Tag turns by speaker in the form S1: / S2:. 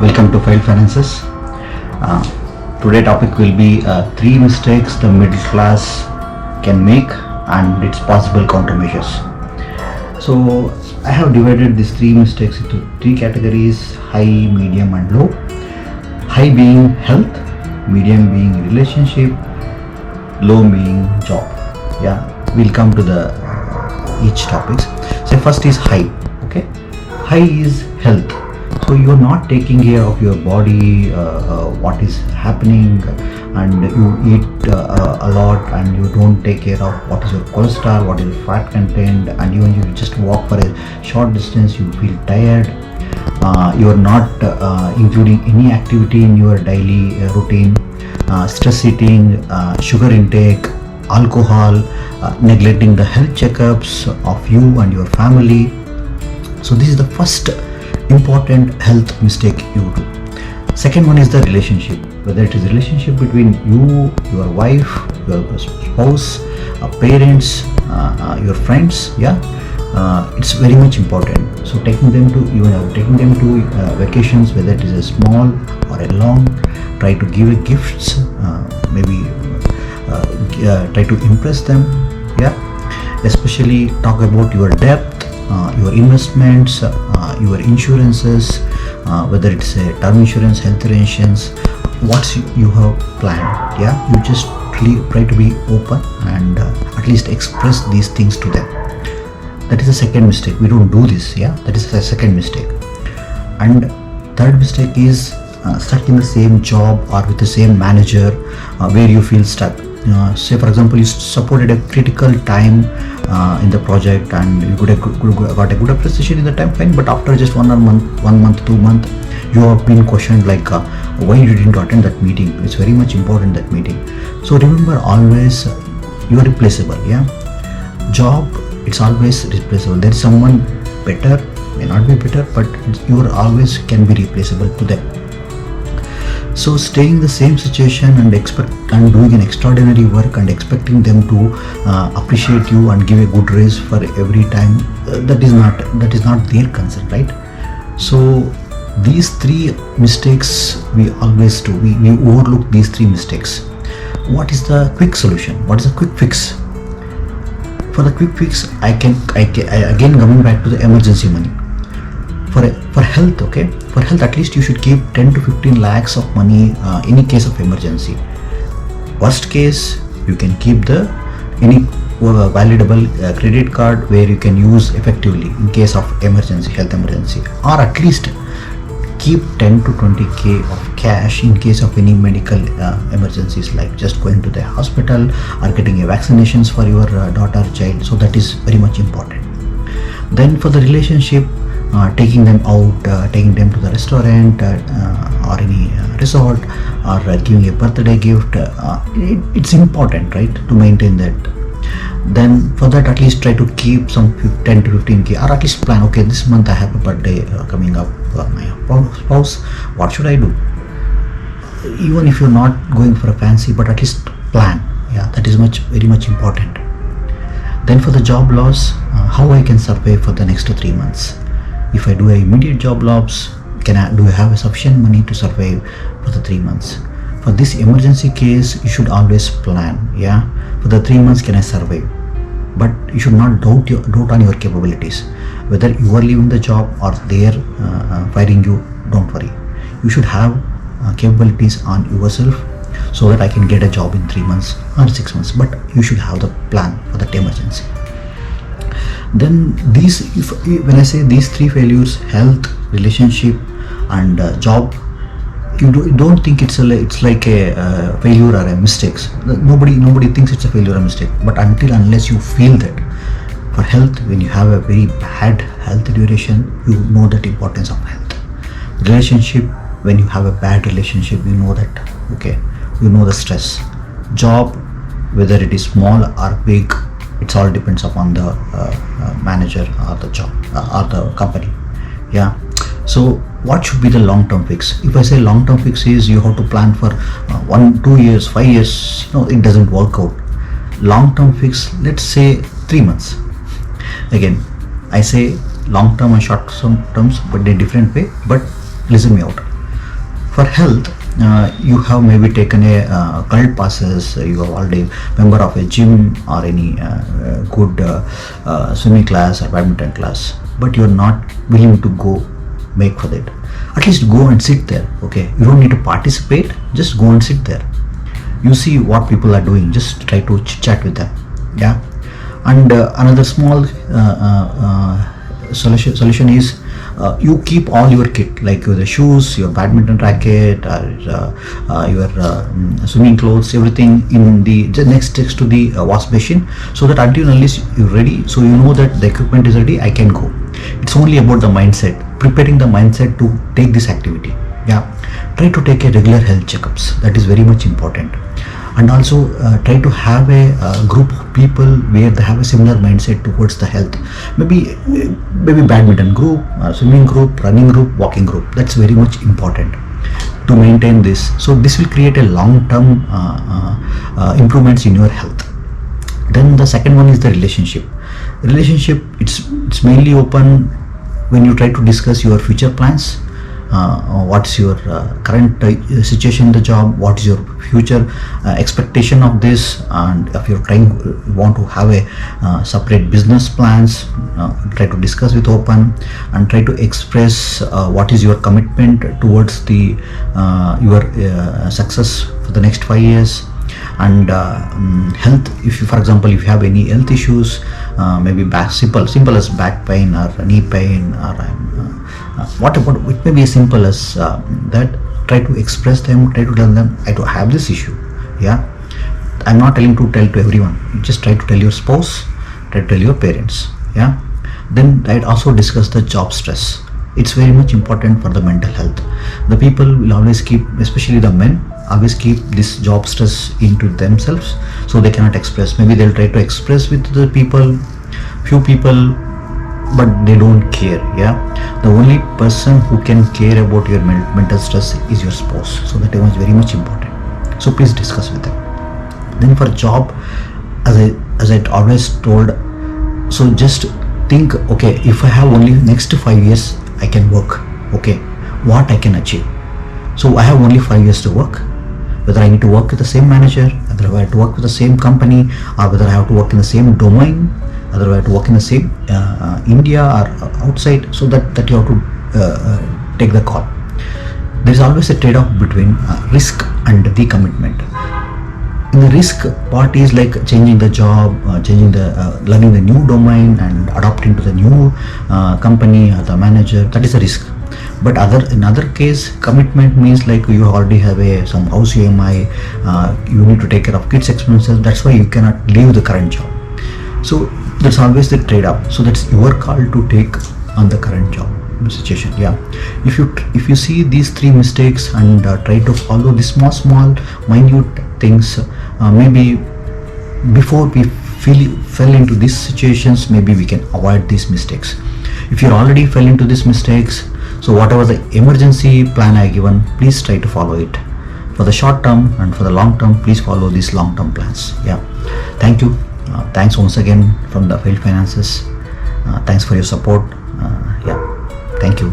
S1: Welcome to File Finances. Today topic will be 3 mistakes the middle class can make and its possible countermeasures. So I have divided these 3 mistakes into 3 categories: high, medium and low. High being health, medium being relationship, low being job. Yeah, we'll come to the each topics. So first is high. Okay, high is health. So you are not taking care of your body, what is happening, and you eat a lot, and you don't take care of what is your cholesterol, what is your fat content, and even you just walk for a short distance, you feel tired. You are not including any activity in your daily routine. Stress eating, sugar intake, alcohol, neglecting the health checkups of you and your family. So this is the first important health mistake you do. Second one is the relationship, whether it is relationship between you, your wife, your spouse, parents, your friends. It's very much important. So taking them to vacations, whether it is a small or a long, try to give gifts, try to impress them. Especially talk about your debt, your investments, your insurances, whether it's a term insurance, health insurance, what you have planned. You just try to be open and at least express these things to them. That is the second mistake. We don't do this. That is the second mistake. And third mistake is stuck in the same job or with the same manager where you feel stuck. Say for example, you supported a critical time in the project and you got a good appreciation in the time, fine, but after just 1 month, 2 months, you have been questioned like why you didn't attend that meeting. It's very much important, that meeting. So remember, always you are replaceable. Job, it's always replaceable. There is someone better, may not be better, but you are always can be replaceable to them. So staying in the same situation and doing an extraordinary work and expecting them to appreciate you and give a good raise for every time, that is not their concern, right? So these 3 mistakes we always do. We overlook these 3 mistakes. What is the quick solution? What is the quick fix? For the quick fix, I again coming back to the emergency money. For health, okay? For health, at least you should keep 10 to 15 lakhs of money in case of emergency. Worst case, you can keep any validable credit card where you can use effectively in case of emergency, health emergency, or at least keep 10 to 20k of cash in case of any medical emergencies, like just going to the hospital or getting a vaccinations for your daughter or child. So that is very much important. Then for the relationship, taking them out, taking them to the restaurant or any resort, or giving a birthday gift, it's important, right, to maintain that. Then for that, at least try to keep some 10 to 15k, or at least plan, okay, this month I have a birthday coming up for my spouse, what should I do? Even if you're not going for a fancy, but at least plan. That is very much important. Then for the job loss, how I can survive for the next 3 months. If I do an immediate job loss, do I have a sufficient money to survive for the 3 months? For this emergency case, you should always plan. For the 3 months, can I survive? But you should not doubt on your capabilities. Whether you are leaving the job or they are firing you, don't worry. You should have capabilities on yourself so that I can get a job in 3 months or 6 months. But you should have the plan for that emergency. Then when I say these 3 failures, health, relationship and job, you don't think it's like a failure or a mistake. Nobody thinks it's a failure or a mistake, but unless you feel that. For health, when you have a very bad health duration, you know the importance of health. Relationship, when you have a bad relationship, you know that, okay, you know the stress. Job, whether it is small or big, it all depends upon the manager or the job or the company. So what should be the long-term fix? If I say long-term fix is you have to plan for 1, 2 years, 5 years, it doesn't work out. Long-term fix, let's say 3 months. Again, I say long term and short terms, but in a different way. But listen me out. For health, you have maybe taken a cult passes, you are already member of a gym or any good swimming class or badminton class, but you are not willing to go make for that. At least go and sit there. Okay, you don't need to participate, just go and sit there. You see what people are doing, just try to chit chat with them. Yeah. And another small solution is you keep all your kit, like the shoes, your badminton racket, or your swimming clothes, everything in the next to the wash machine, so that until unless you're ready, so you know that the equipment is ready, I can go. It's only about the mindset, preparing the mindset to take this activity. Yeah, try to take a regular health checkups, that is very much important. And also try to have a group of people where they have a similar mindset towards the health. Maybe badminton group, swimming group, running group, walking group. That's very much important to maintain this. So this will create a long-term improvements in your health. Then the second one is the relationship. It's mainly open when you try to discuss your future plans. What's your current situation in the job, what is your future expectation of this, and if you're want to have a separate business plans, try to discuss with open and try to express what is your commitment towards the your success for the next 5 years. And health, if you, for example, if you have any health issues, maybe simple as back pain or knee pain, or what about it may be as simple as that, try to express them, try to tell them, I do have this issue. Yeah, I'm not telling to tell to everyone, just try to tell your spouse, try to tell your parents. Yeah, then I'd also discuss the job stress. It's very much important for the mental health. The people will always keep, especially the men, always keep this job stress into themselves, so they cannot express. Maybe they'll try to express with the few people, but they don't care. Yeah, the only person who can care about your mental stress is your spouse, so that is very much important. So please discuss with them. Then for job, as I always told, so just think, okay, if I have only next 5 years I can work, okay, what I can achieve. So I have only 5 years to work, whether I need to work with the same manager, whether I have to work with the same company, or whether I have to work in the same domain, whether I have to work in the same India or outside, so that you have to take the call. There is always a trade-off between risk and the commitment. In the risk part is like changing the job, learning the new domain and adapting to the new company or the manager. That is a risk. But in other case, commitment means like you already have some house EMI, you need to take care of kids expenses. That's why you cannot leave the current job. So that's always the trade-off. So that's your call to take on the current job situation. Yeah, if you see these 3 mistakes and try to follow the small minute things, maybe before we fell into these situations, maybe we can avoid these mistakes. If you already fell into these mistakes, so whatever the emergency plan I given, please try to follow it. For the short term and for the long term, please follow these long term plans. Yeah, thank you. Thanks once again from the Failed Finances. Thanks for your support. Yeah, thank you.